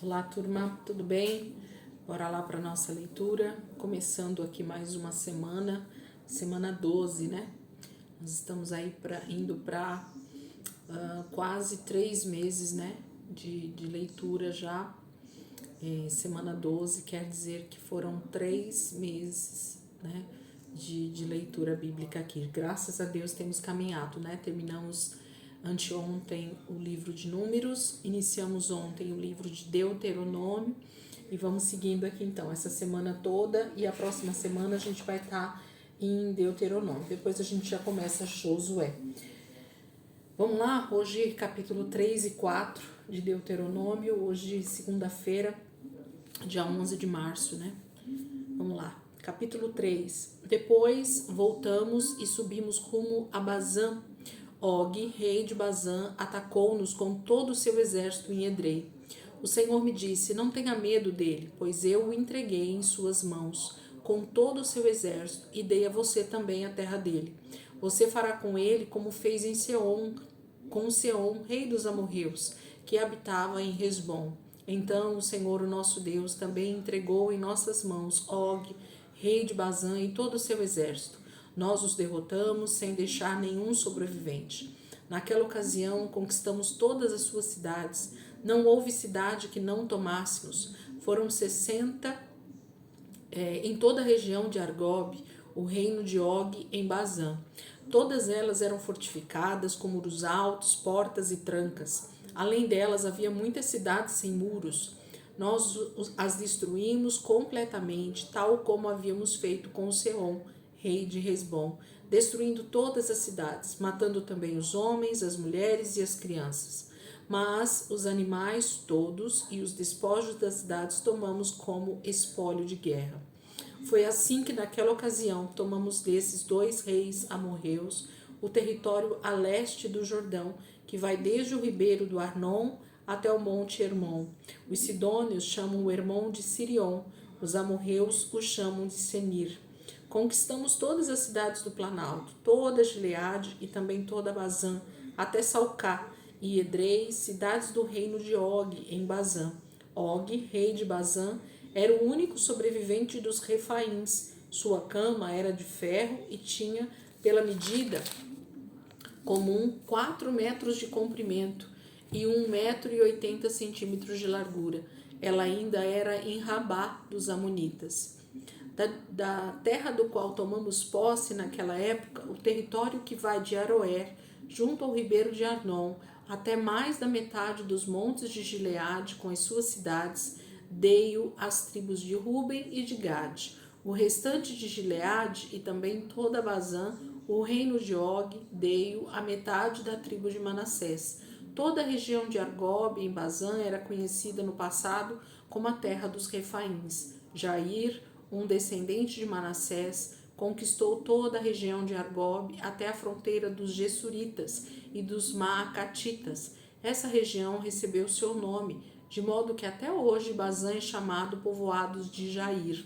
Olá, turma, tudo bem? Bora lá para nossa leitura, começando aqui mais uma semana, semana 12, né? Nós estamos aí indo para quase 3 meses, né? De leitura já. Semana 12 quer dizer que foram 3 meses, né? De leitura bíblica aqui. Graças a Deus temos caminhado, né? Terminamos anteontem o livro de Números, iniciamos ontem o livro de Deuteronômio e vamos seguindo aqui então essa semana toda, e a próxima semana a gente vai estar em Deuteronômio. Depois a gente já começa Josué. Vamos lá, hoje capítulo 3 e 4 de Deuteronômio, hoje segunda-feira, dia 11 de março, né? Vamos lá, capítulo 3. Depois voltamos e subimos rumo a Bazã. Og, rei de Bazã, atacou-nos com todo o seu exército em Edrei. O Senhor me disse: não tenha medo dele, pois eu o entreguei em suas mãos, com todo o seu exército, e dei a você também a terra dele. Você fará com ele como fez em Seom, com Seom, rei dos amorreus, que habitava em Hesbom. Então o Senhor, o nosso Deus, também entregou em nossas mãos Og, rei de Bazã, e todo o seu exército. Nós os derrotamos sem deixar nenhum sobrevivente. Naquela ocasião, conquistamos todas as suas cidades. Não houve cidade que não tomássemos. Foram 60 em toda a região de Argob, o reino de Og em Bazã. Todas elas eram fortificadas com muros altos, portas e trancas. Além delas, havia muitas cidades sem muros. Nós as destruímos completamente, tal como havíamos feito com Seom, rei de Hesbom, destruindo todas as cidades, matando também os homens, as mulheres e as crianças. Mas os animais todos e os despojos das cidades tomamos como espólio de guerra. Foi assim que naquela ocasião tomamos desses 2 reis amorreus o território a leste do Jordão, que vai desde o ribeiro do Arnon até o monte Hermon. Os sidônios chamam o Hermon de Sirion, os amorreus o chamam de Senir. Conquistamos todas as cidades do Planalto, toda Gileade e também toda Bazã, até Salcá e Edrei, cidades do reino de Og em Bazã. Og, rei de Bazã, era o único sobrevivente dos Refaíns. Sua cama era de ferro e tinha, pela medida comum, 4 metros de comprimento e 1,80 m de largura. Ela ainda era em Rabá dos Amonitas. Da terra do qual tomamos posse naquela época, o território que vai de Aroer, junto ao ribeiro de Arnon, até mais da metade dos montes de Gileade, com as suas cidades, dei-o às tribos de Ruben e de Gade. O restante de Gileade e também toda Bazã, o reino de Og, dei-o à metade da tribo de Manassés. Toda a região de Argob, em Bazã, era conhecida no passado como a terra dos Refaíns. Jair, um descendente de Manassés, conquistou toda a região de Argob até a fronteira dos Gessuritas e dos Maacatitas. Essa região recebeu seu nome, de modo que até hoje Bazã é chamado povoados de Jair.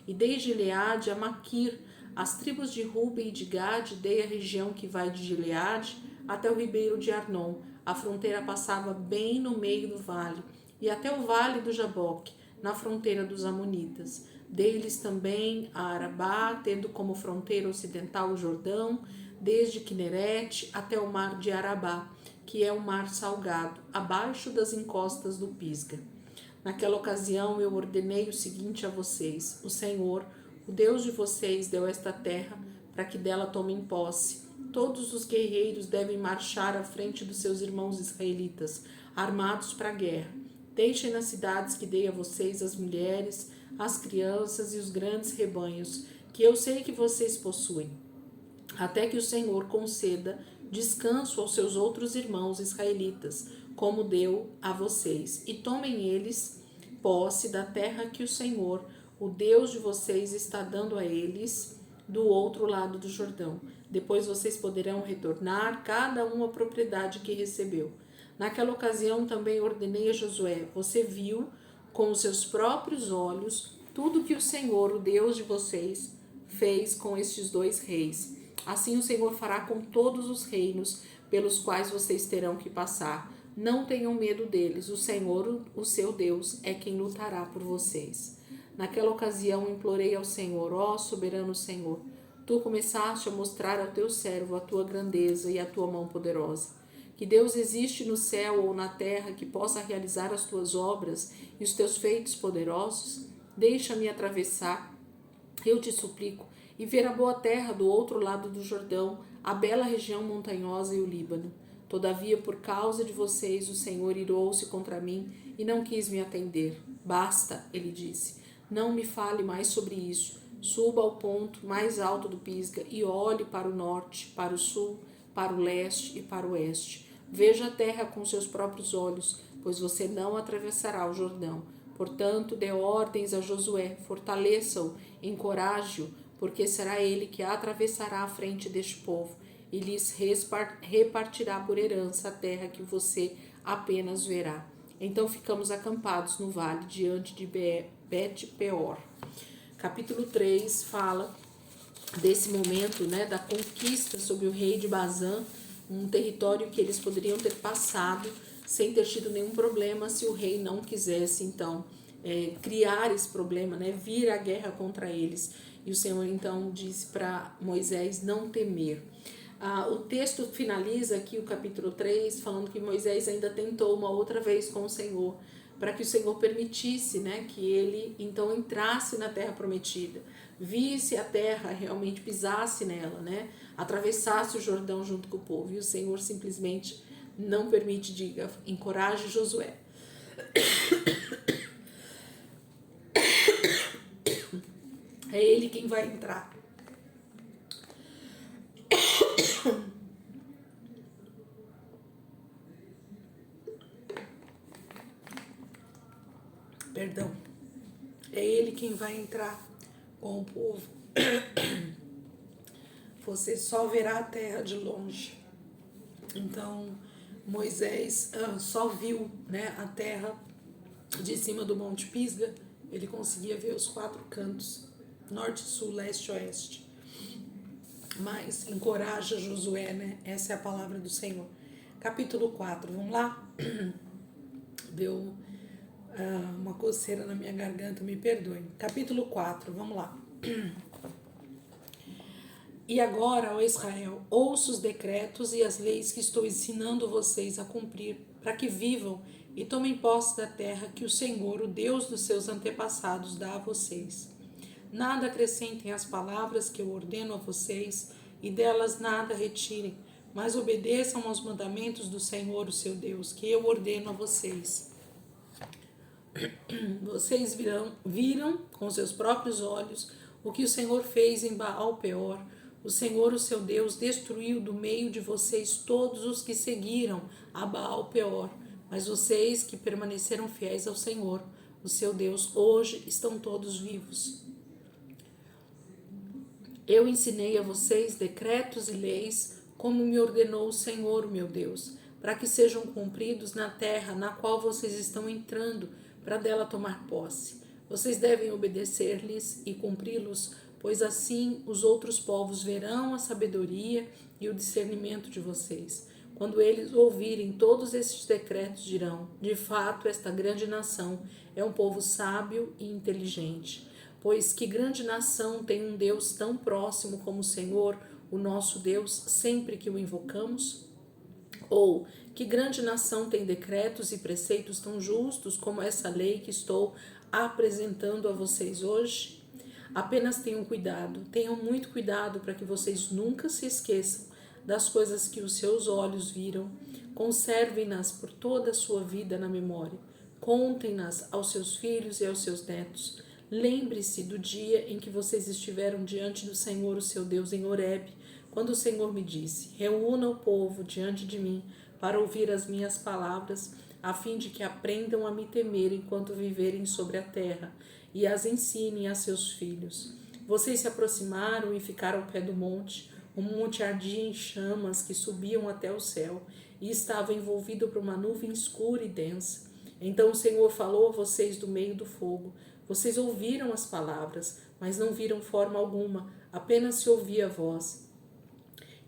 E desde Gileade a Maquir, as tribos de Ruben e de Gade, dei a região que vai de Gileade até o ribeiro de Arnon. A fronteira passava bem no meio do vale, e até o vale do Jaboque, na fronteira dos Amonitas. Dei-lhes também a Arabá, tendo como fronteira ocidental o Jordão, desde Quinerete até o mar de Arabá, que é o mar salgado, abaixo das encostas do Pisga. Naquela ocasião eu ordenei o seguinte a vocês: o Senhor, o Deus de vocês, deu esta terra para que dela tomem posse. Todos os guerreiros devem marchar à frente dos seus irmãos israelitas, armados para a guerra. Deixem nas cidades que dei a vocês as mulheres, as crianças e os grandes rebanhos, que eu sei que vocês possuem, até que o Senhor conceda descanso aos seus outros irmãos israelitas, como deu a vocês, e tomem eles posse da terra que o Senhor, o Deus de vocês, está dando a eles do outro lado do Jordão. Depois vocês poderão retornar, cada um à propriedade que recebeu. Naquela ocasião também ordenei a Josué: você viu com os seus próprios olhos tudo que o Senhor, o Deus de vocês, fez com estes 2 reis. Assim o Senhor fará com todos os reinos pelos quais vocês terão que passar. Não tenham medo deles, o Senhor, o seu Deus, é quem lutará por vocês. Naquela ocasião implorei ao Senhor, ó soberano Senhor, tu começaste a mostrar ao teu servo a tua grandeza e a tua mão poderosa. Que Deus existe no céu ou na terra que possa realizar as tuas obras e os teus feitos poderosos? Deixa-me atravessar, eu te suplico, e ver a boa terra do outro lado do Jordão, a bela região montanhosa e o Líbano. Todavia, por causa de vocês, o Senhor irou-se contra mim e não quis me atender. Basta, ele disse, não me fale mais sobre isso. Suba ao ponto mais alto do Pisga e olhe para o norte, para o sul, para o leste e para o oeste. Veja a terra com seus próprios olhos, pois você não atravessará o Jordão. Portanto, dê ordens a Josué, fortaleça-o, encoraje-o, porque será ele que atravessará a frente deste povo e lhes repartirá por herança a terra que você apenas verá. Então ficamos acampados no vale diante de Bet-peor. Capítulo 3 fala desse momento, né, da conquista sobre o rei de Bazã, um território que eles poderiam ter passado sem ter tido nenhum problema se o rei não quisesse, então, criar esse problema, né, vir a guerra contra eles. E o Senhor, então, disse para Moisés não temer. O texto finaliza aqui o capítulo 3, falando que Moisés ainda tentou uma outra vez com o Senhor, para que o Senhor permitisse, né, que ele, então, entrasse na terra prometida, visse a terra, realmente pisasse nela, né, atravessasse o Jordão junto com o povo. E o Senhor simplesmente não permite, diga, encoraje Josué. É ele quem vai entrar. Perdão. É ele quem vai entrar com o povo. Você só verá a terra de longe. Então, Moisés só viu, né, a terra de cima do Monte Pisga. Ele conseguia ver os 4 cantos, norte, sul, leste, oeste. Mas encoraja Josué, né? Essa é a palavra do Senhor. Capítulo 4, vamos lá? Deu uma coceira na minha garganta, me perdoem. Capítulo 4, vamos lá. E agora, ó Israel, ouça os decretos e as leis que estou ensinando vocês a cumprir, para que vivam e tomem posse da terra que o Senhor, o Deus dos seus antepassados, dá a vocês. Nada acrescentem às palavras que eu ordeno a vocês, e delas nada retirem, mas obedeçam aos mandamentos do Senhor, o seu Deus, que eu ordeno a vocês. Vocês viram com seus próprios olhos o que o Senhor fez em Baal-peor. O Senhor, o seu Deus, destruiu do meio de vocês todos os que seguiram a Baal-peor. Mas vocês que permaneceram fiéis ao Senhor, o seu Deus, hoje estão todos vivos. Eu ensinei a vocês decretos e leis, como me ordenou o Senhor, meu Deus, para que sejam cumpridos na terra na qual vocês estão entrando, para dela tomar posse. Vocês devem obedecer-lhes e cumpri-los, pois assim os outros povos verão a sabedoria e o discernimento de vocês. Quando eles ouvirem todos esses decretos, dirão: de fato, esta grande nação é um povo sábio e inteligente. Pois que grande nação tem um Deus tão próximo como o Senhor, o nosso Deus, sempre que o invocamos? Ou que grande nação tem decretos e preceitos tão justos como essa lei que estou apresentando a vocês hoje? Apenas tenham muito cuidado para que vocês nunca se esqueçam das coisas que os seus olhos viram. Conservem-nas por toda a sua vida na memória. Contem-nas aos seus filhos e aos seus netos. Lembre-se do dia em que vocês estiveram diante do Senhor, o seu Deus, em Horebe, quando o Senhor me disse: reúna o povo diante de mim para ouvir as minhas palavras, a fim de que aprendam a me temer enquanto viverem sobre a terra, e as ensinem a seus filhos. Vocês se aproximaram e ficaram ao pé do monte. O monte ardia em chamas que subiam até o céu, e estava envolvido por uma nuvem escura e densa. Então o Senhor falou a vocês do meio do fogo. Vocês ouviram as palavras, mas não viram forma alguma, apenas se ouvia a voz.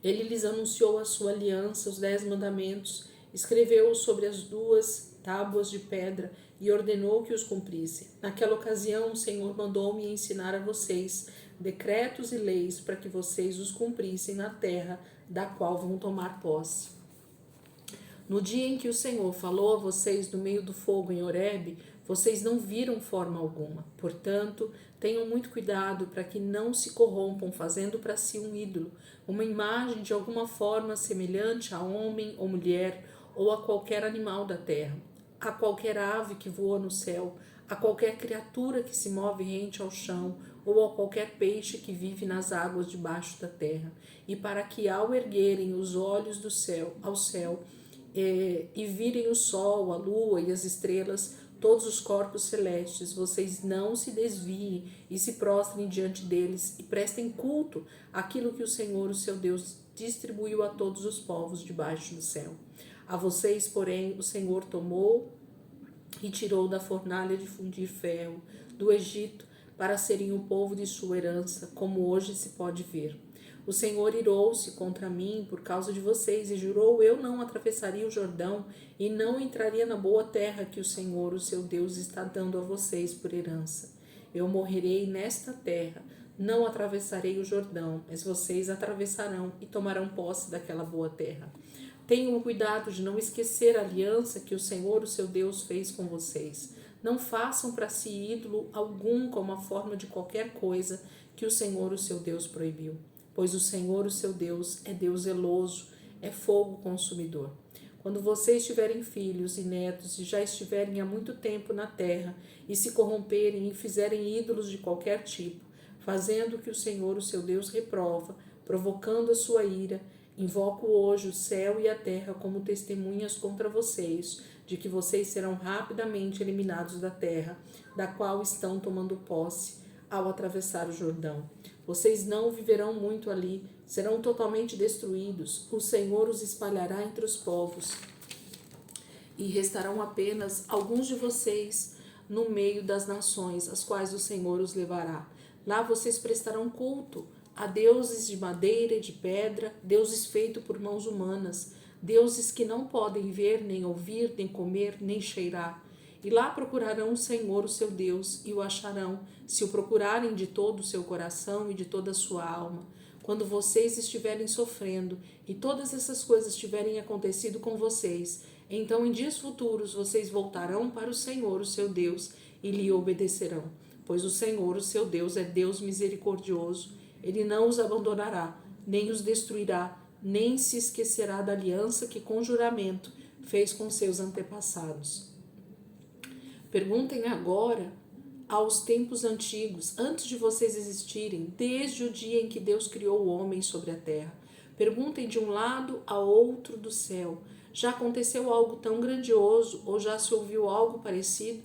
Ele lhes anunciou a sua aliança, os 10 mandamentos, escreveu-os sobre as 2 tábuas de pedra e ordenou que os cumprissem. Naquela ocasião, o Senhor mandou-me ensinar a vocês decretos e leis para que vocês os cumprissem na terra da qual vão tomar posse. No dia em que o Senhor falou a vocês do meio do fogo em Horebe, vocês não viram forma alguma. Portanto, tenham muito cuidado para que não se corrompam fazendo para si um ídolo, uma imagem de alguma forma semelhante a homem ou mulher ou a qualquer animal da terra, a qualquer ave que voa no céu, a qualquer criatura que se move rente ao chão ou a qualquer peixe que vive nas águas debaixo da terra. E para que ao erguerem os olhos do céu ao céu e virem o sol, a lua e as estrelas, todos os corpos celestes, vocês não se desviem e se prostrem diante deles e prestem culto àquilo que o Senhor, o seu Deus, distribuiu a todos os povos debaixo do céu. A vocês, porém, o Senhor tomou e tirou da fornalha de fundir ferro do Egito para serem o povo de sua herança, como hoje se pode ver. O Senhor irou-se contra mim por causa de vocês e jurou: eu não atravessaria o Jordão e não entraria na boa terra que o Senhor, o seu Deus, está dando a vocês por herança. Eu morrerei nesta terra, não atravessarei o Jordão, mas vocês atravessarão e tomarão posse daquela boa terra. Tenham cuidado de não esquecer a aliança que o Senhor, o seu Deus, fez com vocês. Não façam para si ídolo algum como a forma de qualquer coisa que o Senhor, o seu Deus, proibiu. Pois o Senhor, o seu Deus, é Deus zeloso, é fogo consumidor. Quando vocês tiverem filhos e netos e já estiverem há muito tempo na terra e se corromperem e fizerem ídolos de qualquer tipo, fazendo o que o Senhor, o seu Deus, reprova, provocando a sua ira, invoco hoje o céu e a terra como testemunhas contra vocês, de que vocês serão rapidamente eliminados da terra, da qual estão tomando posse ao atravessar o Jordão. Vocês não viverão muito ali, serão totalmente destruídos. O Senhor os espalhará entre os povos e restarão apenas alguns de vocês no meio das nações, as quais o Senhor os levará. Lá vocês prestarão culto a deuses de madeira e de pedra, deuses feitos por mãos humanas, deuses que não podem ver, nem ouvir, nem comer, nem cheirar. E lá procurarão o Senhor, o seu Deus, e o acharão, se o procurarem de todo o seu coração e de toda a sua alma. Quando vocês estiverem sofrendo e todas essas coisas tiverem acontecido com vocês, então em dias futuros vocês voltarão para o Senhor, o seu Deus, e lhe obedecerão. Pois o Senhor, o seu Deus, é Deus misericordioso. Ele não os abandonará, nem os destruirá, nem se esquecerá da aliança que com juramento fez com seus antepassados. Perguntem agora aos tempos antigos, antes de vocês existirem, desde o dia em que Deus criou o homem sobre a terra. Perguntem de um lado a outro do céu: já aconteceu algo tão grandioso ou já se ouviu algo parecido?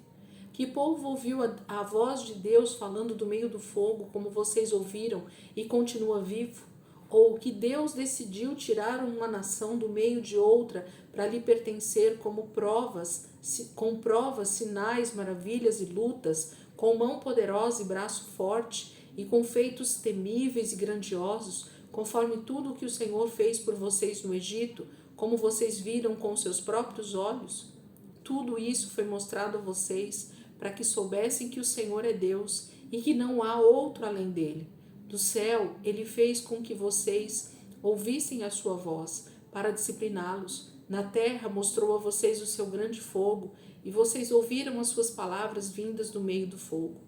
Que povo ouviu a voz de Deus falando do meio do fogo, como vocês ouviram, e continua vivo? Ou que Deus decidiu tirar uma nação do meio de outra para lhe pertencer com provas, sinais, maravilhas e lutas, com mão poderosa e braço forte, e com feitos temíveis e grandiosos, conforme tudo o que o Senhor fez por vocês no Egito, como vocês viram com seus próprios olhos? Tudo isso foi mostrado a vocês para que soubessem que o Senhor é Deus e que não há outro além dele. Do céu, ele fez com que vocês ouvissem a sua voz para discipliná-los. Na terra, mostrou a vocês o seu grande fogo e vocês ouviram as suas palavras vindas do meio do fogo.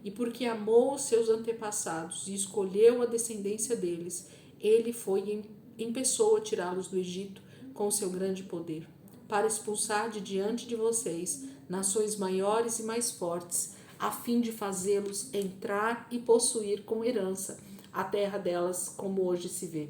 E porque amou os seus antepassados e escolheu a descendência deles, ele foi em pessoa tirá-los do Egito com seu grande poder, para expulsar de diante de vocês nações maiores e mais fortes, a fim de fazê-los entrar e possuir com herança a terra delas, como hoje se vê.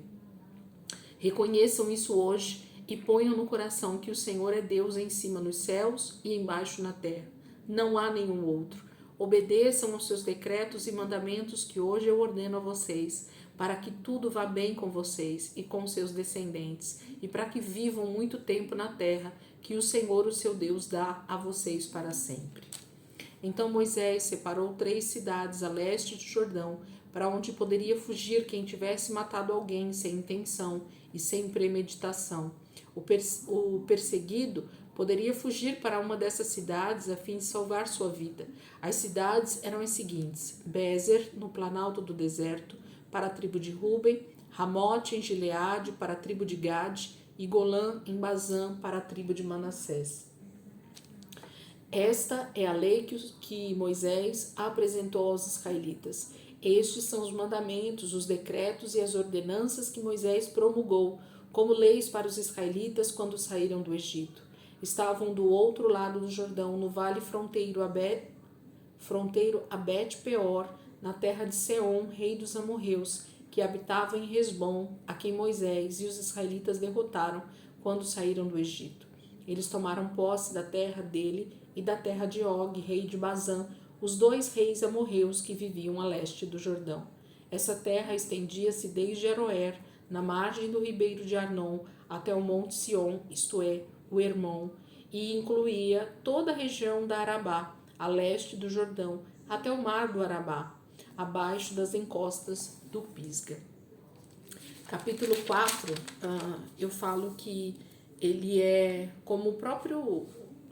Reconheçam isso hoje e ponham no coração que o Senhor é Deus em cima nos céus e embaixo na terra. Não há nenhum outro. Obedeçam aos seus decretos e mandamentos que hoje eu ordeno a vocês, para que tudo vá bem com vocês e com seus descendentes, e para que vivam muito tempo na terra que o Senhor, o seu Deus, dá a vocês para sempre. Então Moisés separou 3 cidades a leste do Jordão para onde poderia fugir quem tivesse matado alguém sem intenção e sem premeditação. O perseguido poderia fugir para uma dessas cidades a fim de salvar sua vida. As cidades eram as seguintes: Bezer, no planalto do deserto, para a tribo de Ruben; Ramote, em Gileade, para a tribo de Gade; e Golã, em Bazã, para a tribo de Manassés. Esta é a lei que Moisés apresentou aos israelitas. Estes são os mandamentos, os decretos e as ordenanças que Moisés promulgou como leis para os israelitas quando saíram do Egito. Estavam do outro lado do Jordão, no vale fronteiro a Bet-peor, na terra de Seom, rei dos amorreus, que habitava em Hesbom, a quem Moisés e os israelitas derrotaram quando saíram do Egito. Eles tomaram posse da terra dele e da terra de Og, rei de Bazã, os dois reis amorreus que viviam a leste do Jordão. Essa terra estendia-se desde Aroer, na margem do ribeiro de Arnon, até o monte Sion, isto é, o Hermon, e incluía toda a região da Arabá, a leste do Jordão, até o mar do Arabá, abaixo das encostas do Pisga. Capítulo 4, eu falo que ele é, como o próprio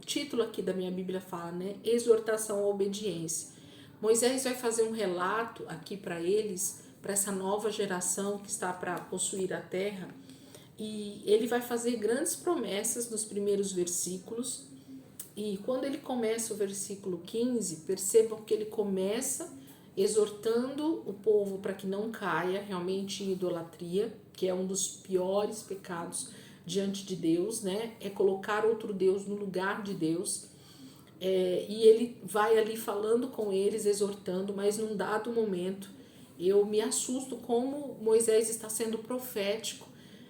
título aqui da minha Bíblia fala, né? Exortação à obediência. Moisés vai fazer um relato aqui para eles, para essa nova geração que está para possuir a terra, e ele vai fazer grandes promessas nos primeiros versículos. E quando ele começa o versículo 15, percebam que ele começa exortando o povo para que não caia realmente em idolatria, que é um dos piores pecados diante de Deus, né? É colocar outro Deus no lugar de Deus. E ele vai ali falando com eles, exortando, mas num dado momento eu me assusto como Moisés está sendo profético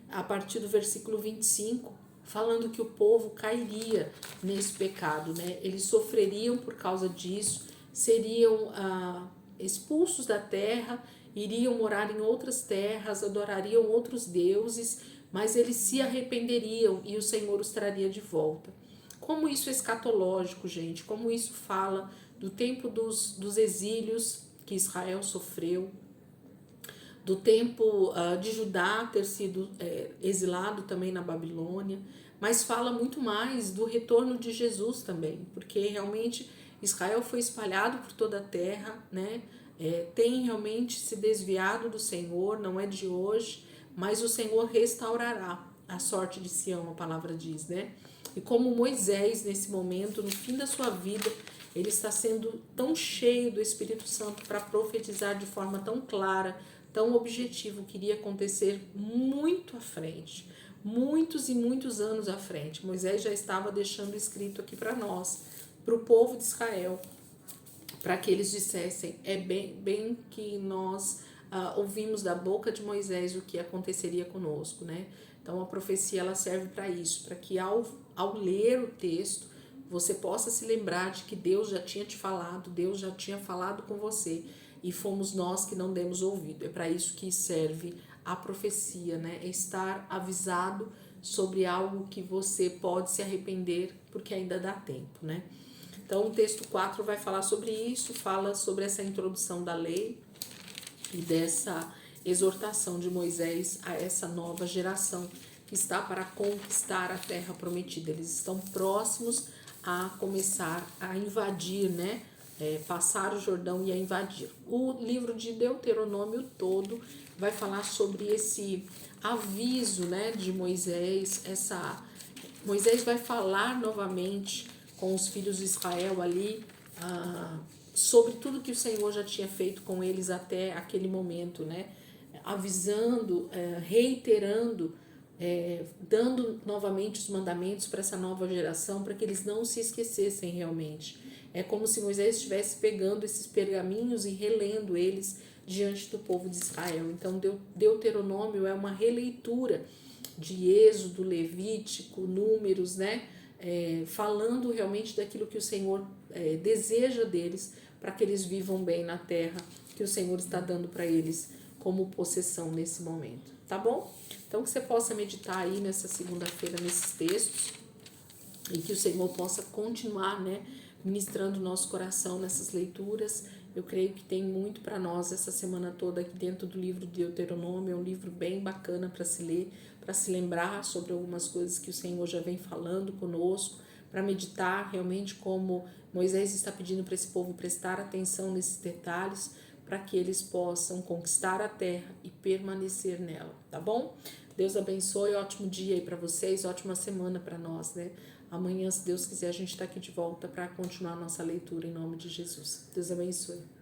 a partir do versículo 25, falando que o povo cairia nesse pecado, né? Eles sofreriam por causa disso, seriam expulsos da terra, iriam morar em outras terras, adorariam outros deuses, mas eles se arrependeriam e o Senhor os traria de volta. Como isso é escatológico, gente, como isso fala do tempo dos exílios que Israel sofreu, do tempo de Judá ter sido exilado também na Babilônia, mas fala muito mais do retorno de Jesus também, porque realmente Israel foi espalhado por toda a terra, né? Tem realmente se desviado do Senhor, não é de hoje, mas o Senhor restaurará a sorte de Sião, a palavra diz, né? E como Moisés, nesse momento, no fim da sua vida, ele está sendo tão cheio do Espírito Santo para profetizar de forma tão clara, tão objetiva, o que iria acontecer muito à frente, muitos e muitos anos à frente. Moisés já estava deixando escrito aqui para nós, para o povo de Israel, para que eles dissessem, bem que nós ouvimos da boca de Moisés o que aconteceria conosco, né? Então a profecia ela serve para isso, para que ao ler o texto você possa se lembrar de que Deus já tinha te falado, Deus já tinha falado com você e fomos nós que não demos ouvido. É para isso que serve a profecia, né? É estar avisado sobre algo que você pode se arrepender porque ainda dá tempo, né? Então o texto 4 vai falar sobre isso, fala sobre essa introdução da lei e dessa exortação de Moisés a essa nova geração que está para conquistar a terra prometida. Eles estão próximos a começar a invadir, né? Passar o Jordão e a invadir. O livro de Deuteronômio todo vai falar sobre esse aviso, né, de Moisés. Moisés vai falar novamente com os filhos de Israel ali sobre tudo que o Senhor já tinha feito com eles até aquele momento, né? Avisando, reiterando, dando novamente os mandamentos para essa nova geração, para que eles não se esquecessem realmente. É como se Moisés estivesse pegando esses pergaminhos e relendo eles diante do povo de Israel. Então, Deuteronômio é uma releitura de Êxodo, Levítico, Números, né? Falando realmente daquilo que o Senhor deseja deles, para que eles vivam bem na terra que o Senhor está dando para eles como possessão nesse momento, tá bom? Então que você possa meditar aí nessa segunda-feira nesses textos e que o Senhor possa continuar, né, ministrando o nosso coração nessas leituras Eu creio que tem muito para nós essa semana toda aqui dentro do livro de Deuteronômio. É um livro bem bacana para se ler, para se lembrar sobre algumas coisas que o Senhor já vem falando conosco, para meditar realmente como Moisés está pedindo para esse povo prestar atenção nesses detalhes, para que eles possam conquistar a terra e permanecer nela, tá bom? Deus abençoe, ótimo dia aí para vocês, ótima semana para nós, né? Amanhã, se Deus quiser, a gente está aqui de volta para continuar a nossa leitura em nome de Jesus. Deus abençoe.